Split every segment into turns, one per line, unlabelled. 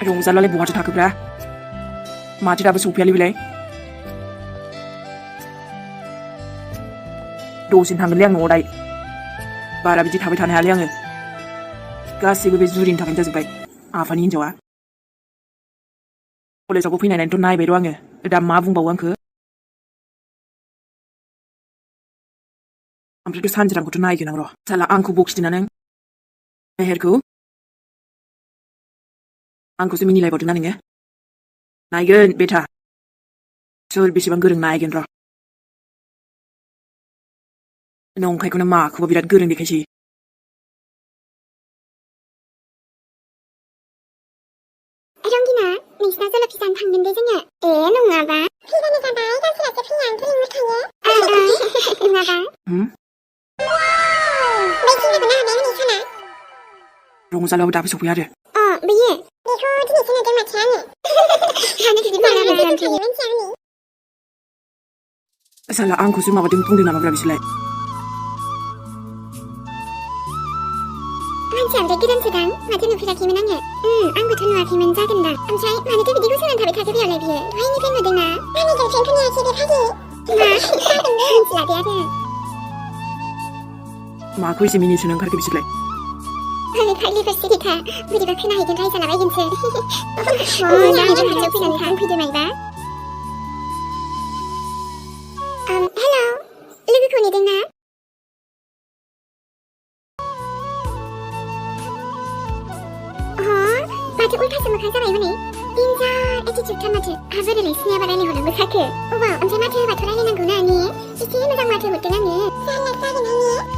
रंजालालाय बहाथो थाखोब्रा माथो दाबो सफैयालै बेलाय दसेनो थांगोनलै आं न'आव दाय बारा बिदि थाबाय थानो हायालै आङो गासैबो बे जुरिनि थाखायनो जाजोब्बाय आफानि हिनजावा कलेजावबो फैनायनानैथ' नायबाय र' आङो दा मा बुंबावो आंखो ओमफ्रायथ' सानजिरांखौथ' नायगोन आं र' साला आंखौ बखिदोंना नों मेहेरखौ आंखौसो मिनिलायबावदोंना नोङो नायगोन बेथा सोर बेसेबां गोरों नायगोन र' नंखायखौनो माखौबा बिराद गोरों देखायसै
रंगिना नोंसिना जलफि जानो थांगोन दे जोङो नङाबा फैबानो जाबाय गावसोरासो फैया आंथ' लिंहरखायो नङाबा बै सिंगाखौ नाहरनाया हनै साना
रंजालाबो दाबो सफैया आरो
बेयो बेखौ दिनैसो नुदों माथो आङो मानो बिदि बारा मोजां मिथिया
साला आंखौसो माबादों बुंदों नामाब्रा बिसोरलाय
मानसिया ओमफ्राय गोदानसोदां माथो नुफेराखैमोन आङो आंबोथ' नुवाखैमोन जागोनदां ओमफ्राय मानोथो बिदिखौ सोंनानै थाबाय थाखो बेयावलाय बियो दहायनिफ्राय नुदोंना आंनि गार्लफ्रेन्डखौ नुवासै बे फाग्लि मा जागोनबो मिथिला दे आरो
माखौ एसे मिनिसोनो ओंखारखो बिसोरलाय
हनै फाग्लिफोर सिरिखा बोरैबा खोनाहैगोन रायजाला बायगोनसो दा आंनि खाथियाव फैनानै बुंफैदो मायबा हेलौ लोगोखौ नेदोंना माथो उल्थासो मोखां जाबाय हनै देन्जार एटिटिउडथार माथो बोरैलाय सिनायाबा रायलायहरनांगौ जाखो अबाव ओमफ्राय माथो होबाथ' रायलायनांगौ ना ने एसे मोजां माथो हरदों आङो जागोनहाय ने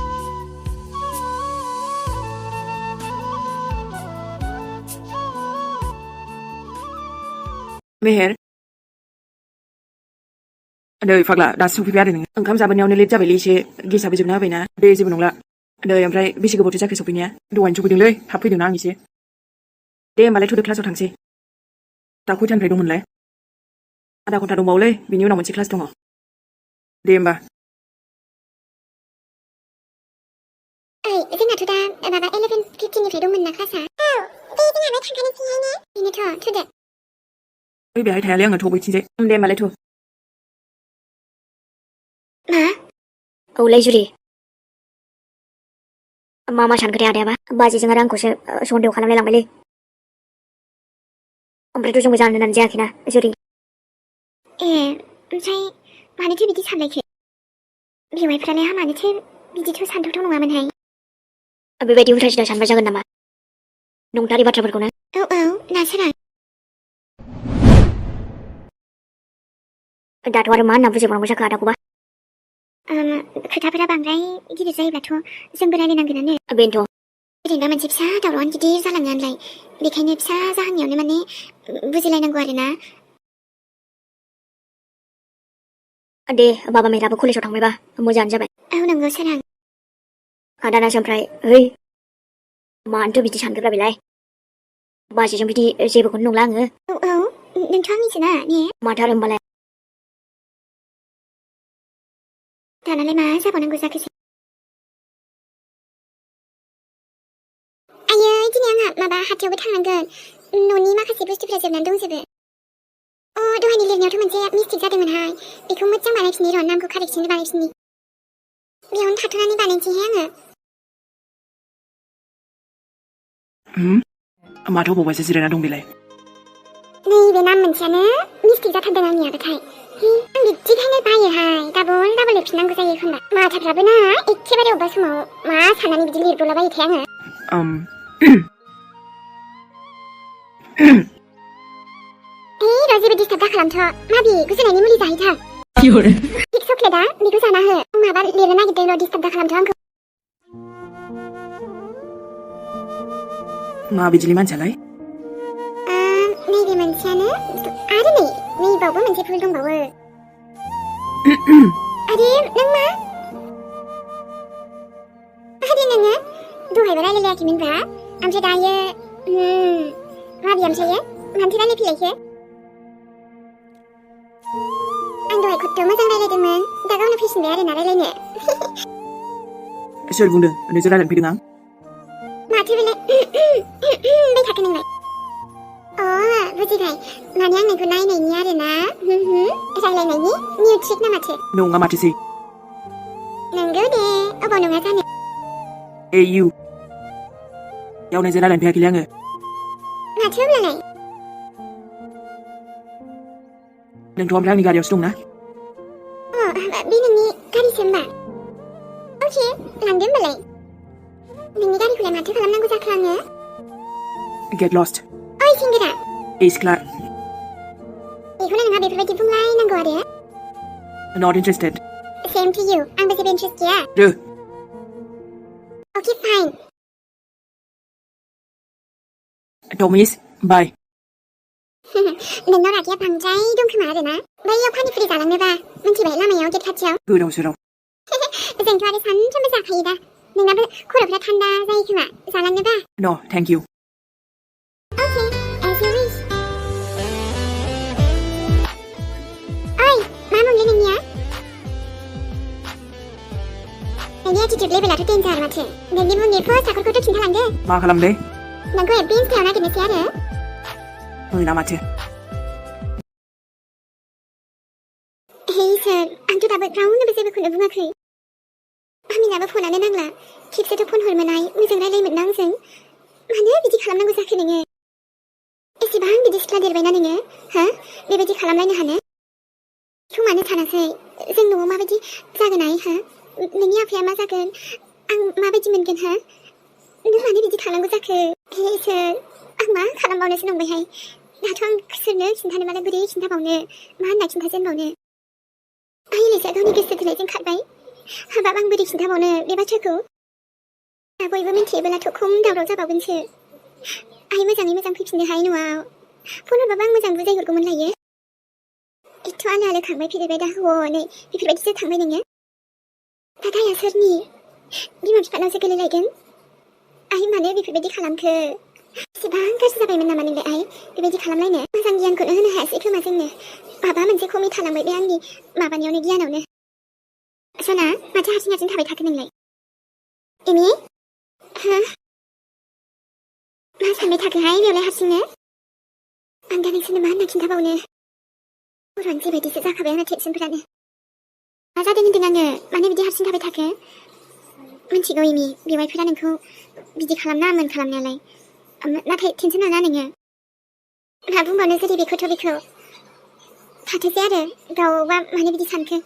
मेहेर नै फाग्ला दासो सफैबाय आरो नोङो ओंखाम जाबोनायावनो लेट जाबायलै एसे गेसाबो जोबना होबायना दे जेबो नंला नै ओमफ्राय बेसे गोबावथो जाखो सफैनाया दहायनो सफैदोंलै थाब फैदोंना आं एसे दे होमबालाय थ'दो क्लासाव थांसै दा खयथानिफ्राय दंमोनलाय आधा घन्टा दंबावोलै बिनि उनाव मोनसे क्लास दङ दे होमबा
जोंनाथ' दा माबा 11:15निफ्राय दंमोन ना क्लासा दे जोंहाबो थांखानोसैहाय ने बेनोथ' थुदो
ओइ बेहाय थायालै आङो थ' बैथिंजाय दे होमबालाय थ'
मा
औलै जुरि मा सानखो दे आदायाबा बाजैजों आरो आंखौसो सन्देह खालामलाय लांबायलै ओमफ्रायथ' जोंबो जानो होननानै जायाखैना जुरि
ओमफ्राय मानोथो बिदि सानलायखो बेवाइफ्रालाय मानोथो बिदिथ' सानथावथाव नङामोनहाय
बेबायदि उल्था सिदा सानबा जागोन नामा नंथारै बाथ्राफोरखौनो
औ नासोरां
दाथ' आरो मा होनना बुजिबावनांगौ जाखो आदाखौबा
खोथाफोरा बांद्राय गिदिर जायोब्लाथ' जोंबो रायलायनांगोनानो
बेनोथ'
ओरैनो मोनसे फिसा दावरावानो गिदिर जालाङो आनलाय बेखायनो फिसा जाहांनायावनो माने बुजिलायनांगौ आरोना
दे बाबा मेराबो कलेजाव थांबायबा मोजाङानो जाबाय
नंगौ सोरां
आदानासो ओमफ्राय ओइ मानोथो बिदि सानखोब्रा बेलाय बाजैजों बिदि जेबोखौनो नंला आङो
नोंथ' मिथिना ने
माथो आरो होमबालाय
दानालाय मा जाबावनांगौ जाखोसै आयै दिनै आंहा माबा हाथायावबो थांनांगोन न'नि माखासे बुस्थुफ्रा जोबनानै दंजोबो दहायनि लिरनायावथ' मोनसे मिस्टेक जादोंमोनहाय बेखौ मोजां बानायफिननि र' नामखौ कारेक्सन बानायफिननि बेयावनो थाथ'नानै बानायनोसैहाय
आङो माथो अबावबासो जिरायना दं बेलाय
नैबे नाम मोनसेयानो मिस्टेक जाथारदों आंनियाबोथाय आं बिदिखायनो बायोहाय डाबल लिरफिननांगौ जायो एखनबा माथाफ्राबो ना एखेबारे अबेबा समाव मा साननानै बिदि लिरब्रलाबायोथाय आङो र' जेबो डिस्टार्ब दाखालामथ' माबि गुजुनायनि मुलि जाहैथार थिक चक्लेटआ बेखौ जाना हो आं माबा लिरनो नागिरदों र' डिस्टार्ब दाखालामथ' आंखौ
मा बिदिलै मानसियालाय
नैबे मोनसेयानो आरो नैबावबो मोनसे फुल दंबावो आरे नों मा आरे नोङो दहायबो रायलायलायाखैमोनब्रा ओमफ्राय दायो माबि ओमफ्रायो मानोथो रायलायफैलायखो आं दहाय खथ' मोजां रायलायदोंमोन दा गावनो फैफिनबाय आरोना रायलायनो
सोर बुंदों नोंजों रायलायनो फैदों आं
माथो बेलाय होनबाय थाखो नोंलाय बुजिबाय माने आं नोंखौ नायनायनि आरोना रायलायनायनि निउ ट्रिक ना माथो
नङा माथोसै
नंगौ दे अबाव नङा जानो
ए इउ यावनायजों रायलायनो फैयाखैलै आङो
माथो अब्लालाय
नोंथ' ओमफ्राय आंनि गारियावसो दंना
बे नोंनि गारिसो होमबा अके लांदो होमबालाय नोंनि गारिखौलाय माथो खालामनांगौ जाखो आङो
गेट लस्ट
ओइ सेंग्रा
ए सिख्ला
बेखौनो नोंहा बेफोरबायदि बुंलायनांगौ आरो
नट इन्टारेस्टेड
सेम टु इउ आंबो जेबो इन्ट्रेस्ट गैया
रो
अके फाइन
टमिस बाय
नोंनाव रागाया बांद्राय दं खोमा आरोना बैयाव पानिपुरि जालांनोबा मिन्थिबाय लामायाव गेट खाथियाव
गोदाव सोराव
जोंथ' आरो सानफ्रोमबो जाखायो दा नोंनाबो खर'फ्रा थान्दा जायो खोमा जालांनोबा
न thank you
okay as you wish ओइ मा मुंलै नोंनिया नोंनि एटिट्युड लेभेलाथ' डेन्जार माथो नोंनि मुंनि फार्स्ट आखरखौथ' खिन्थालांदो
मा खालामदों
नोंखौ एफबि इन्स्टायाव नागिरनोसै आरो
मोना माथो
हे इसोर आंथ' दाबो रावनोबो जेबोखौनो बुङाखै आमिनाबो फनानो नांला खेबसेथ' फन हरमोनाय मोजां रायलायमोन ना आंजों मानो बिदि खालामनांगौ जाखो नोङो एसेबां बिदि सिख्ला देरबायना नोङो हा बेबायदि खालामलायनो हानो बेखौ मानो सानासै जों न'आव माबायदि जागोन आइ हा नोंनि आफाया मा जागोन आं माबायदि मोनगोन हा नों मानो बिदि खालामनांगौ जाखो हे इसोर आं मा खालामबावनोसो नंबायहाय दाथ' आं सोरनो खिन्थानोबालाय बोरै खिन्थाबावनो मा होनना खिन्थाजेनबावनो आइ लिसा गावनि गोसो थोनायजों खारबाय हाबाब आं बोरै खिन्थाबावनो बे बाथ्राखौ दा बयबो मिन्थियोबोलाथ' खम दावराव जाबावगोनसो आइ मोजाङै मोजां फैफिननोहाय न'आव फन हरबाबो आं मोजां बुजायहरगौमोन लायो एथ' आलो आलो खांबाय फैदेरबाय दा हनै बेफोरबायदिसो थांबाय नोङो दा दाया सोरनि बिमा बिफानावसो गोलैलायगोन आइ मानो बेफोरबायदि खालामखो एसेबां गाज्रि जाबायमोन नामा नोंलाय आइ बेबायदि खालामलायनो मोजां गियानखौनो होनो हायासै खोमा जोंनो माबा मोनसे खमि थालांबाय बे आंनि माबानियावनो गियानावनो सना माथो हारसिं हारसिं थाबाय थाखो नोंलाय एमि हो मा सानबाय थाखोहाय बेयावलाय हारसिंनो आं दा नोंसोरनो मा होनना खिन्थाबावनो बर'नि जेबायदिसो जाखाबाय आंना टेनसनफोरानो मा जादों होन्दों आङो मानो बिदि हारसिं थाबाय थाखो मिन्थिगौ एमि बेवाइफोरा नोंखौ बिदि खालामनाङामोन खालामनायालाय नाथाय टेनसन नाङा नोङो मा बुंबावनो जुदि बेखौथ' बेखौ थाथोसै आरो गावबा मानो बिदि सानखो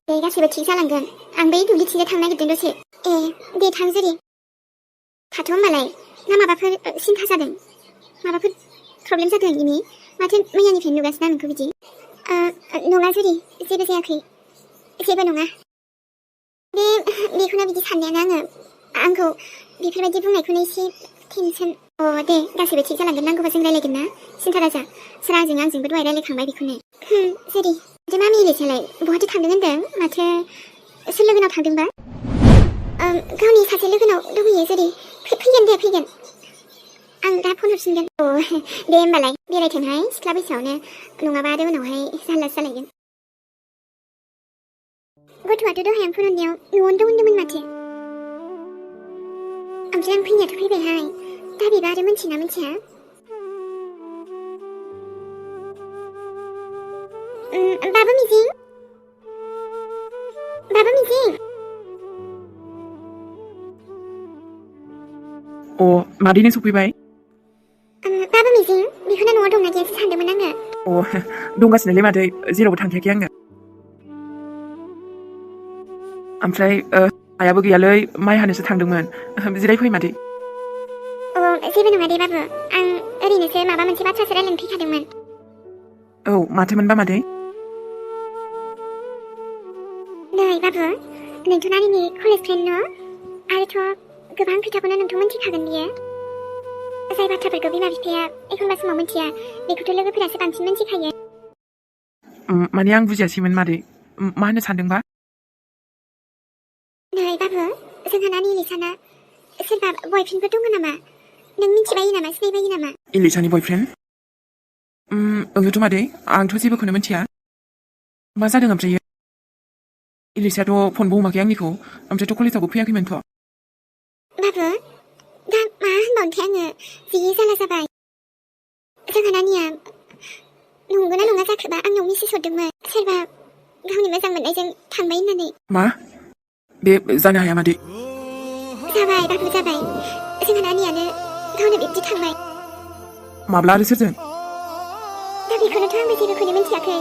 दे गासैबो थिग जालांगोन आं बै दुब्लिथिंजाय थांनो नागिरदों दसे ए दे थां जुरि थाथ' होमबालाय ना माबाफोर सिन्था जादों माबाफोर प्रब्लेम जादों एमि माथो मैयानिफ्रायनो नुगासिनो आं नोंखौ बिदि नङा जुरि जेबो जायाखै जेबो नङा बेखौनो बिदि साननायानो आंखौ बेफोरबायदि बुंनायखौनो एसे टेनसन दे गासैबो थिग जालांगोन नांगौबा जों रायलायगोन ना सिन्था दाजा आंजोंबो दहाय रायलायखांबाय बेखौनो जेरै माथो मामि इलिसालाय बहाथो थांदों होन्दों माथो सोर लोगोनाव थांदोंबा गावनि सासे लोगोनाव दंहैयो जेरै फैगोन दे फैगोन आं दा फन हरफिनगोन दे होमबालाय बेरायथोंहाय सिख्ला बैसोआवनो नङाबा आरो उनावहाय जारलासो जालायगोन गथ'आथ' दहाय आं फन हरनायाव न'आवनो दं होन्दोंमोन माथो ओमफ्राय आं फैनायाथ' फैबायहाय दा बेबा आरो मिन्थिना मिन्थिया बाबु मिजिं
अ मादैनो सफैबाय
बाबु मिजिं बेखौनो न'आव दंना गैयासो सानदोंमोन आङो
अ दंगासिनोलै मादै जेरावबो थांखायाखै आङो ओमफ्राय आयाबो गैयालै माइ हानोसो थांदोंमोन जिरायफै मादै
जेबो नङा दे बाबु आं ओरैनोसो माबा मोनसे बाथ्रासो रायलायनो फैखादोंमोन
औ माथोमोनबा मादै
नै बाबु नोंथ' नानिनि कलेज फ्रेन्ड न' आरोथ' गोबां खोथाखौनो नोंथ' मिन्थिखागोन बियो जाय बाथ्राफोरखौ बिमा बिफाया एखनबा समाव मिन्थिया बेखौथ' लोगोफोरासो बांसिन मिन्थिखायो
माने आं बुजियासैमोन मादै मा होननो सानदोंबा
नै बाबु जोंहा नानि इलिसाना सोरबा बयफ्रेन्डफोर दङ नामा नों मिन्थिबायो नामा सिनायबायो नामा
इलिसानि बयफ्रेन्ड ओंथ' मादै आंथ' जेबोखौनो मिन्थिया मा जादों ओमफ्रायो इलिसायाथ' फनबो हमाखै आंनिखौ ओमफ्रायथ' कलेजावबो फैयाखैमोनथ'
बाबु दा मा होनबावनोथाय आङो जि जारला जाबाय जोंहा नानिया मेसेज हरदोंमोन सोरबा गावनि मोजां मोननायजों थांबाय होननानै
मा बे जानो हाया मादै
जाबाय बाबु जाबाय जोंहा नानियानो गावनो बिब्दि थांबाय
माब्ला आरो सोरजों
दा बेखौनोथ' आंबो जेबोखौनो मिन्थियाखै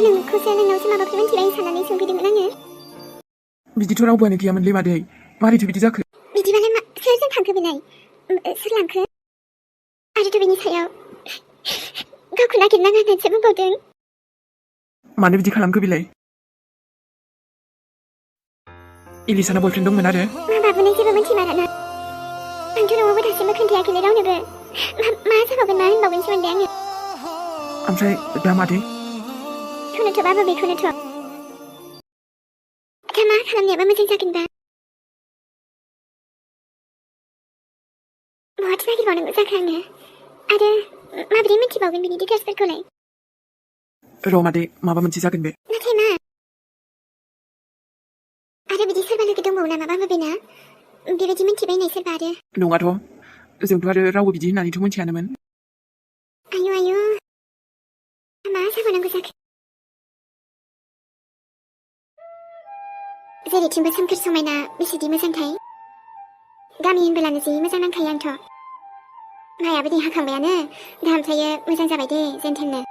नोंखौसो नोंनावसो माबाफोर मिन्थिबाय साननानै सोंफैदोंमोन आङो
बिदिथ' रावबोआनो गैयामोनलै मादै मारैथो बिदि जाखो
बिदिबालाय मा सोरजों थांखो बेलाय सोर लांखो आरोथ' बेनि सायाव गावखौ नागिरनाङा होननानैसो बुंबावदों
मानो बिदि खालामखो बेलाय इलिसाना बयफ्रेन्ड दंमोन आरो
मा बाबुनो जेबो मिन्थिमाराना आंथ' न'आवबो दासिमबो खोन्थायाखैलै रावनोबो मा जाबावगोन मा होनबावगोनसो मोनबाय आङो
ओमफ्राय दा मादै
बेखौनोथ' बाबु बेखौनोथ' दा मा खालामनायाबा मोजां जागोनबा बहाथो नागिरबावनांगौ जाखो आङो आरो माबोरै मिन्थिबावगोन बिनि डिटेल्सफोरखौलाय
र' मादै माबा मोनसे जागोन बे
नाथाय मा आरो बिदि सोरबा लोगो दंबावो नामा बाबु बेना बेबायदि मिन्थिबायनाय सोरबा आरो
नङाथ' जोंथ' आरो रावबो बिदि होननानैथ' मिन्थियानोमोन
आयु आयु मा जाबावनांगौ जाखो जेरैथिंबो सोमखोर समायना बेसेदि मोजांथाय गामि होनबोलानो जि मोजां नांखायो आंथ' माइयाबो देहा खांबायानो गाहामथायो मोजां जाबाय दे जेनथेननो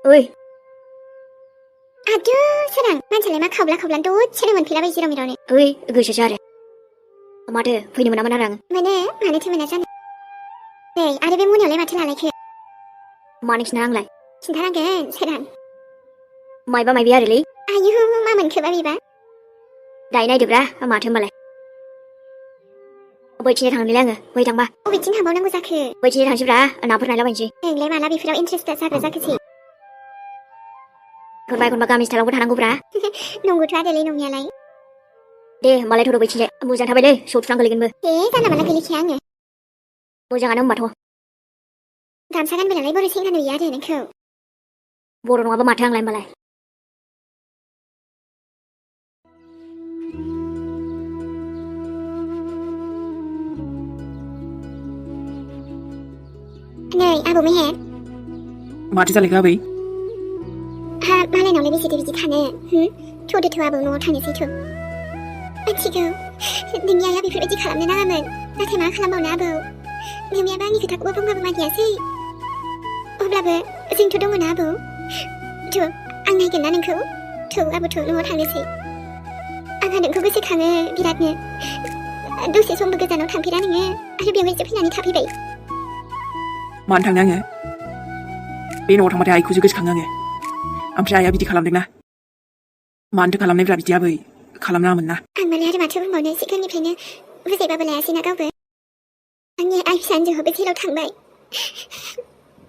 ओइ
आदु सोरां मानसियालाय मा खावब्ला खावब्लानो दसेनो मोनफैलाबाय जेराव मेरावनो
ओइ गोसोसो आरो माथो फैनो मोनामोन आरो आं
मोनो मानोथो मोना जानो नै आरो बे मोनायावलाय माथो लालायखो
मानो खिन्था आंलाय
खिन्थानांगोन सोरां
मायबा मायबि आरोलै
आयु मा मोनखोबा बेबा
दायो नायदोब्रा माथो होमबालाय बैथिंजाय थांनोलै आङो बै थांबा
बबेथिं थांबावनांगौ जाखो
बैथिंजाय थांसैब्रा नाफोर नायलाबायनोसै
नोंलाय माला बेफोराव इन्ट्रेस्टेड जाग्रा जाखोसै
एखनबा गामि स्टाइलावबो थानांगौब्रा
नंगौथ' आरोलै नंनायालाय
दे होमबालाय थ'र' बैथिंजाय मोजां थाबायलै सौथुरां गोलैगोनबो
जानला मानला गोलैखाया आङो
मोजाङानो होमबाथ'
गामसा गानबोनालाय बर' सेंग्रा नुयो आरो नोंखौ
बर' नङाबा माथो आंलाय होमबालाय
नै आबौ मेहेर
माथो जालायखो आबै
मालायनावलाय बेसेथो बिदि थानो थ'दोथ' आबौ न'आव थांनोसै थ' मिथिगौ नोंनि आइया बेफोरबायदि खालामनो नाङामोन नाथाय मा खालामबावनो आबौ नोंनियाबो आंनि खोथाखौबो बुंबाबो मानियासै अब्लाबो जोंथ' दङ ना आबौ थ' आं नायगोन ना नोंखौ थ' आबौ थ' न'आव थांनोसै आंहा नोंखौ गोसोखाङो बिरादनो दसे समबो गोजानाव थांफेरा नोङो आरो बेवहायसो फैनानै थाफैबाय
मानो थांनो आङो बे न'आव थांबाथाय आइखौसो गोसोखाङो आङो ओमफ्राय आइया बिदि खालामदोंना मानोथो खालामनायब्रा बिदि आबै खालामनाङामोन ना
आं मालाय आरो माथो बुंबावनो सिगांनिफ्रायनो बुजायबाबो लायासैना गावबो आंनि आइ फिसाजोहबो जेराव थांबाय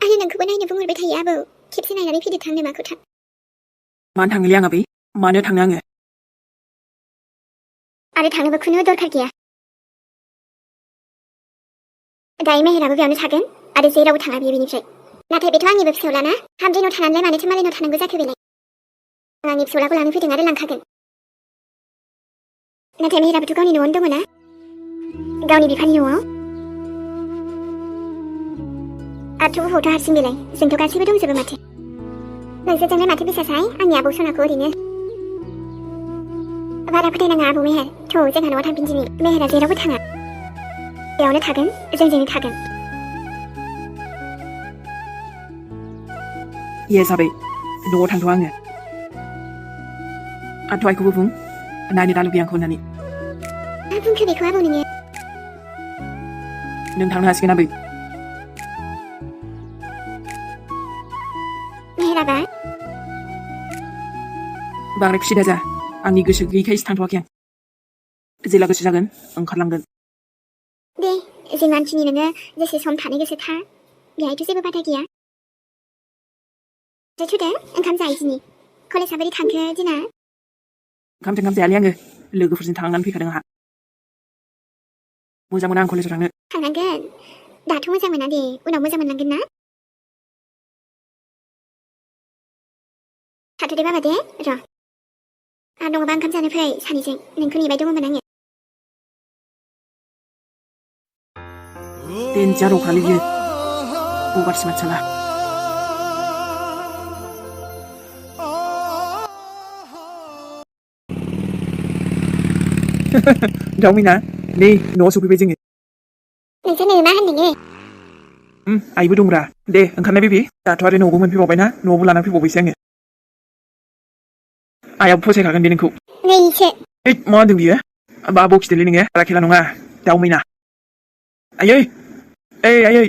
आरो नोंखौबो नायनो बुंहरबाय थायो आबौ खेबसे नायनानै फैदो थांनो माखौ थां
मानो थांनोलै आं आबै मानो थांनो आङो
आरो थांनोबो खुनु दरखार गैया दायो मेहेराबो बेयावनो थागोन आरो जेरावबो थाङा बियो बेनिफ्राय नाथाय बेथ' आंनिबो फिसौलाना हामद्रायनाव थानानैलाय मानोथो मालायनाव थानांगौ जाखो बेलाय आं आंनि फिसौलाखौ लानो फैदों आरो लांखागोन नाथाय मेहेराबोथ' गावनि न'आवनो दङ ना गावनि बिफानि न'आव आरोथ' बबावथ' हारसिं बेलाय जोंथ' गासैबो दंजोबो माथो नोंसोरजोंलाय माथो बिसासाय आंनि आबौ सनाखौ ओरैनो बारा फोथायनाङा आबौ मेहेर थ' जोंहा न'आव थांफिन दिनै मेहेरा जेरावबो थाङा बेयावनो थागोन जोंजोंनो थागोन
येस आबै न'आव थांथ' आङो आंथ' आइखौबो बुं नायनो दा लुबैयो आंखौ होननानै
मा बुंखो बेखौ आबौ नोङो
नों थांनो हासिगोन आबै
मेहेराबा
बांद्राय खुसि दाजा आंनि गोसो गैयैखायसो थांथ'वाखै आं जेला गोसो जागोन ओंखारलांगोन
दे जों मानसिनि नोङो जेसे सम थानो गोसो था बेहायथ' जेबो बादा गैया थुदो ओंखाम जायो दिनै कलेजआ बोरै थांखो दिना
ओंखाम जायालै आङो लोगोफोरजों थांनानै फैखादों आंहा मोजां मोना आं कलेजाव थांनो
थांनांगोन दाथ' मोजां मोना दे उनाव मोजां मोनलांगोन ना थाथ'दे बाबा दे र' आरो नङाबा ओंखाम जानो फै सानैजों नोंखौ नेबाय दङमोन आङो
देन्जार अखालै बियो गाज्रिसो मानसियाला दाउमिना नै न'आव सफैबाय जोङो
नोंसोरनो मा होनदों
आइबो दंब्रा दे ओंखारनाय बेबि दाथ' आरो न'आवबो मोनफैबावबायना न'आवबो लाना फैबावबायसो आङो आइयाबो फसायखागोन बे नोंखौ
नैसो
मा होनदों बियो बा बखिदोलै नोङो बारा खेला नङा दाउमिना आयै आयै